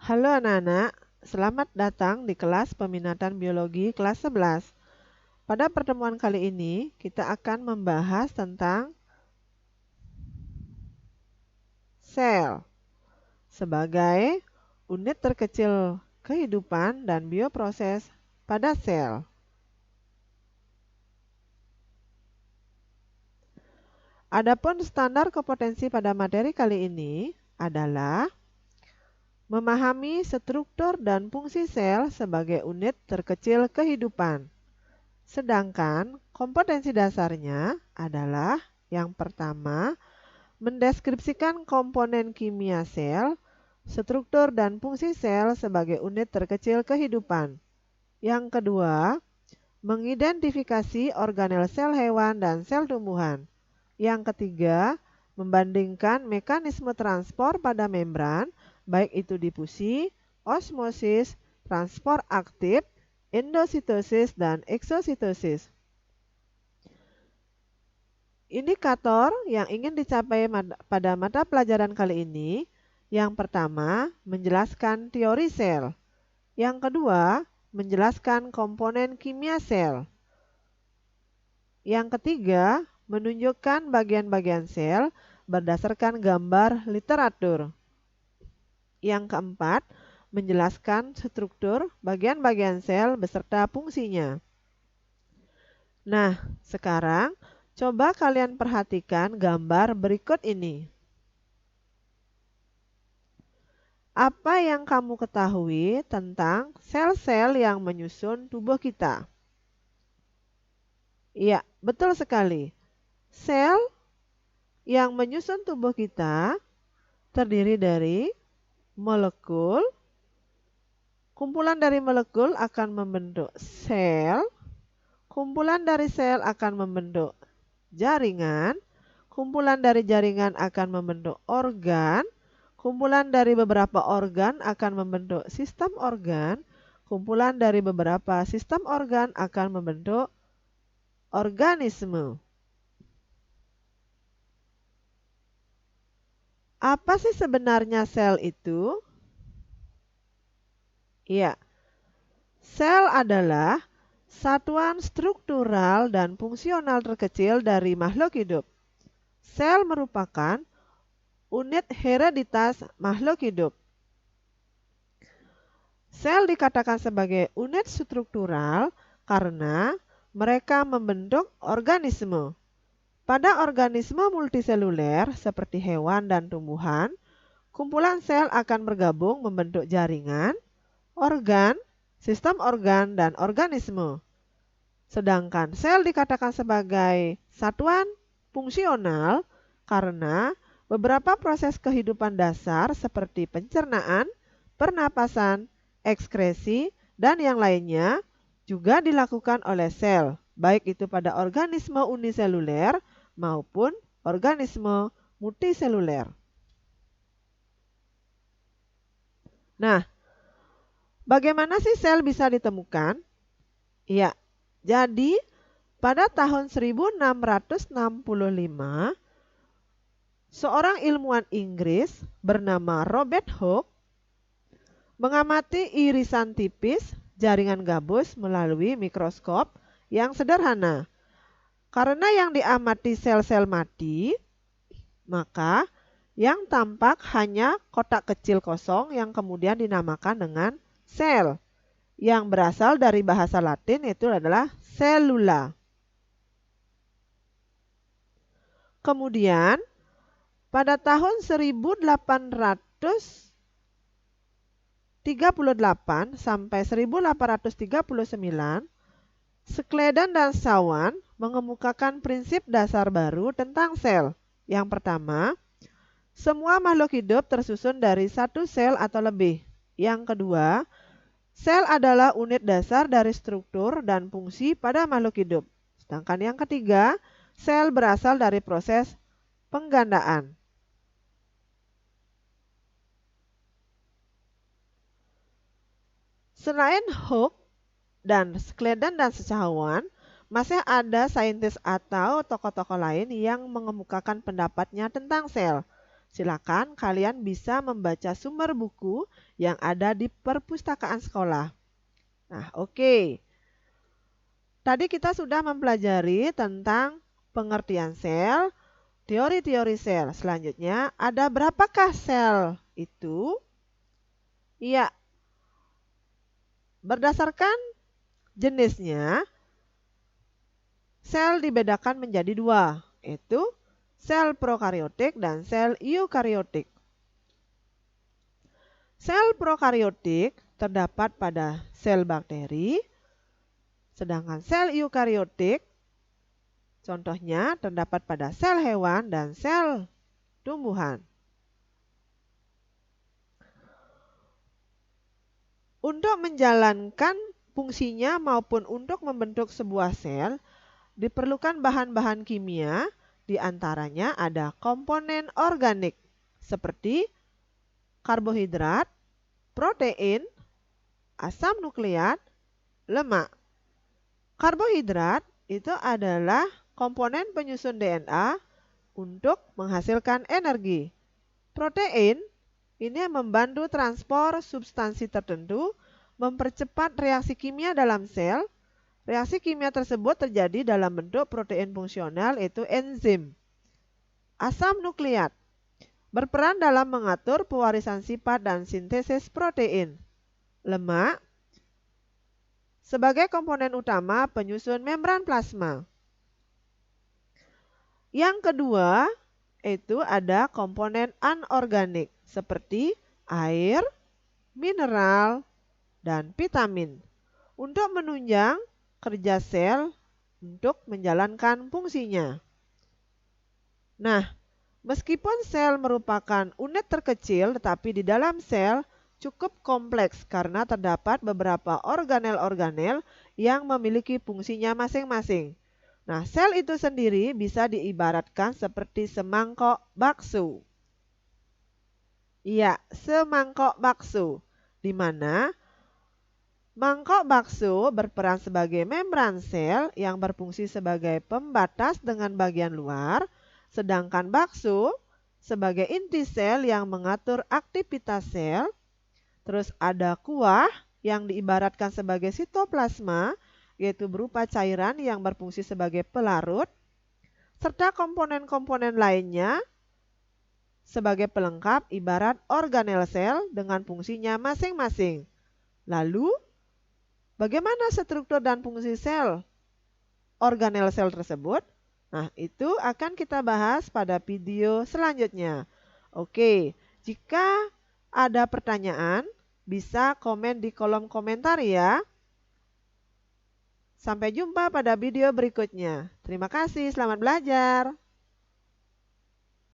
Halo anak-anak, selamat datang di kelas peminatan biologi kelas 11. Pada pertemuan kali ini, kita akan membahas tentang sel sebagai unit terkecil kehidupan dan bioproses pada sel. Adapun standar kompetensi pada materi kali ini adalah memahami struktur dan fungsi sel sebagai unit terkecil kehidupan. Sedangkan kompetensi dasarnya adalah yang pertama, mendeskripsikan komponen kimia sel, struktur dan fungsi sel sebagai unit terkecil kehidupan. Yang kedua, mengidentifikasi organel sel hewan dan sel tumbuhan. Yang ketiga, membandingkan mekanisme transport pada membran, baik itu difusi, osmosis, transport aktif, endositosis, dan eksositosis. Indikator yang ingin dicapai pada mata pelajaran kali ini, yang pertama, menjelaskan teori sel. Yang kedua, menjelaskan komponen kimia sel. Yang ketiga, menunjukkan bagian-bagian sel berdasarkan gambar literatur. Yang keempat, menjelaskan struktur bagian-bagian sel beserta fungsinya. Nah, sekarang coba kalian perhatikan gambar berikut ini. Apa yang kamu ketahui tentang sel-sel yang menyusun tubuh kita? Iya, betul sekali. Sel yang menyusun tubuh kita terdiri dari molekul. Kumpulan dari molekul akan membentuk sel. Kumpulan dari sel akan membentuk jaringan. Kumpulan dari jaringan akan membentuk organ. Kumpulan dari beberapa organ akan membentuk sistem organ. Kumpulan dari beberapa sistem organ akan membentuk organisme. Apa sih sebenarnya sel itu? Iya, sel adalah satuan struktural dan fungsional terkecil dari makhluk hidup. Sel merupakan unit hereditas makhluk hidup. Sel dikatakan sebagai unit struktural karena mereka membentuk organisme. Pada organisme multiseluler seperti hewan dan tumbuhan, kumpulan sel akan bergabung membentuk jaringan, organ, sistem organ, dan organisme. Sedangkan sel dikatakan sebagai satuan fungsional karena beberapa proses kehidupan dasar seperti pencernaan, pernapasan, ekskresi, dan yang lainnya juga dilakukan oleh sel, baik itu pada organisme uniseluler maupun organisme multiseluler. Nah, bagaimana sih sel bisa ditemukan? Ya, jadi pada tahun 1665, seorang ilmuwan Inggris bernama Robert Hooke mengamati irisan tipis jaringan gabus melalui mikroskop yang sederhana. Karena yang diamati sel-sel mati, maka yang tampak hanya kotak kecil kosong yang kemudian dinamakan dengan sel, yang berasal dari bahasa Latin itu adalah cellula. Kemudian pada tahun 1838 sampai 1839, Schleiden dan Schwann mengemukakan prinsip dasar baru tentang sel. Yang pertama, semua makhluk hidup tersusun dari satu sel atau lebih. Yang kedua, sel adalah unit dasar dari struktur dan fungsi pada makhluk hidup. Sedangkan yang ketiga, sel berasal dari proses penggandaan. Selain Hooke dan Schleiden dan Schwann, masih ada saintis atau tokoh-tokoh lain yang mengemukakan pendapatnya tentang sel. Silakan kalian bisa membaca sumber buku yang ada di perpustakaan sekolah. Nah, oke. Tadi kita sudah mempelajari tentang pengertian sel, teori-teori sel. Selanjutnya, ada berapakah sel itu? Iya, berdasarkan jenisnya, sel dibedakan menjadi dua, yaitu sel prokariotik dan sel eukariotik. Sel prokariotik terdapat pada sel bakteri, sedangkan sel eukariotik contohnya terdapat pada sel hewan dan sel tumbuhan. Untuk menjalankan fungsinya maupun untuk membentuk sebuah sel, diperlukan bahan-bahan kimia, di antaranya ada komponen organik seperti karbohidrat, protein, asam nukleat, lemak. Karbohidrat itu adalah komponen penyusun DNA untuk menghasilkan energi. Protein ini membantu transport substansi tertentu, mempercepat reaksi kimia dalam sel. Reaksi kimia tersebut terjadi dalam bentuk protein fungsional, yaitu enzim. Asam nukleat berperan dalam mengatur pewarisan sifat dan sintesis protein. Lemak sebagai komponen utama penyusun membran plasma. Yang kedua, itu ada komponen anorganik seperti air, mineral, dan vitamin untuk menunjang kerja sel untuk menjalankan fungsinya. Nah, meskipun sel merupakan unit terkecil, tetapi di dalam sel cukup kompleks karena terdapat beberapa organel-organel yang memiliki fungsinya masing-masing. Nah, sel itu sendiri bisa diibaratkan seperti semangkok bakso. Iya, semangkok bakso, di mana mangkok bakso berperan sebagai membran sel yang berfungsi sebagai pembatas dengan bagian luar, sedangkan bakso sebagai inti sel yang mengatur aktivitas sel. Terus ada kuah yang diibaratkan sebagai sitoplasma, yaitu berupa cairan yang berfungsi sebagai pelarut, serta komponen-komponen lainnya sebagai pelengkap ibarat organel sel dengan fungsinya masing-masing. Lalu, bagaimana struktur dan fungsi sel organel sel tersebut? Nah, itu akan kita bahas pada video selanjutnya. Oke, jika ada pertanyaan, bisa komen di kolom komentar ya. Sampai jumpa pada video berikutnya. Terima kasih, selamat belajar.